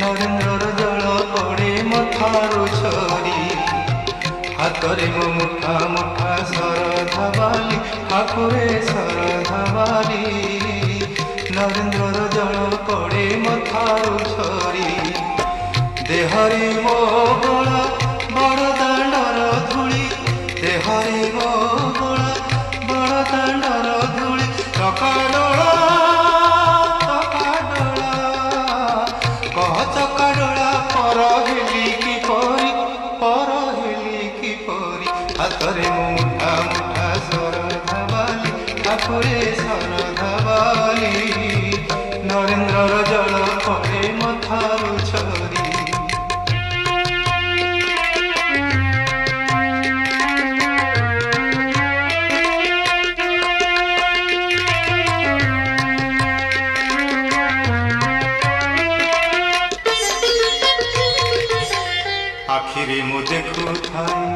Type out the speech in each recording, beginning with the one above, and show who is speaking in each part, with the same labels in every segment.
Speaker 1: नरेन्द्र जल पड़े मथारू छरी हाथरे मो मुठा मुठा सरधा बाली ठाकुरे सरधा बाली नरेन्द्र जल पड़े मथारू छरी देहरे मो गला बड़ दांडर धूली देहरे मो गला बड़ दांडर धूली चका डोला कह चका डोला पर हेली की परी हाथरे मो मुठा मुठा सरधा बाली ठाकुरे सरधा बाली नरेन्द्र जल पड़े मथारू छरी आखिरे मो देखु थाई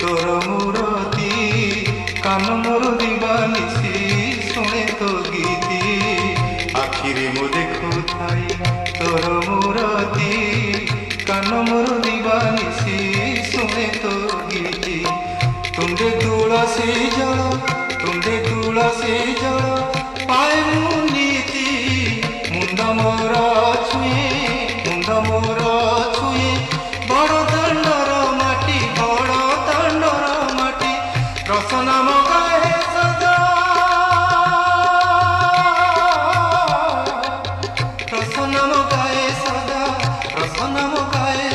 Speaker 1: तोर मूरती कान मोर दिवानिसी शुणे तो गीति आखिरे मो देखु थाई तोर मूरती कान मोर दिवानिसी शुणे तो गीति तुंडे तुलसी जल पाए मुनीति मुंड मोर छुए बड़ दंडर माटी रसना मगाए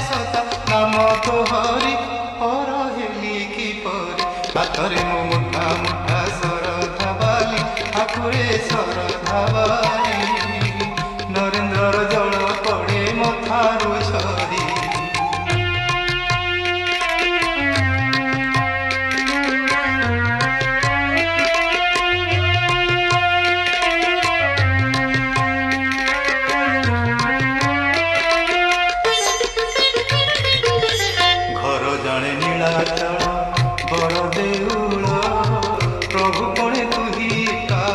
Speaker 1: सदा नाम तो हरि हर हेली की परी हाथरे मो मुठा मुठा सरधा बाली ठाकुरे सरधा बाली नरेन्द्र जल पड़े मथारू छरी जाने नीलाचल बड़ देउल प्रभु पणे तुही का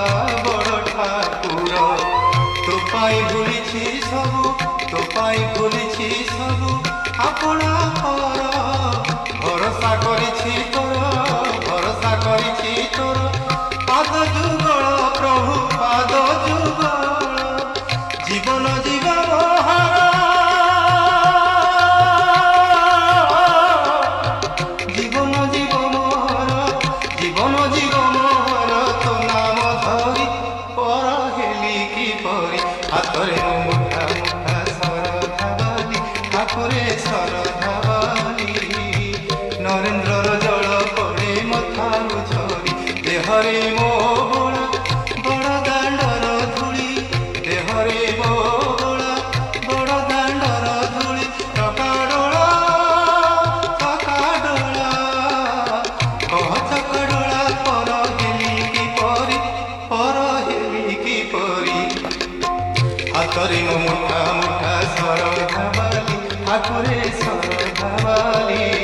Speaker 1: बड़ ठाकुर तो पाई भूलिछि सबु आपणा पर भरोसा करिछि तोर पाद जुगल प्रभु पाद जुगल जीवन जीवन हाथरे मो मुठा मुठा सरधा बाली ठाकुरे सरधा बाली नरेन्द्र जल पड़े मथारू छरी देहरे मो गला बड़ दांडर धूली देहरे मो गला बड़ दांडर धूली चका डोला कह चका डोला पर हेली की परी हाथरे मो मुठा मुठा सरधा बाली ठाकुरे सरधा बाली।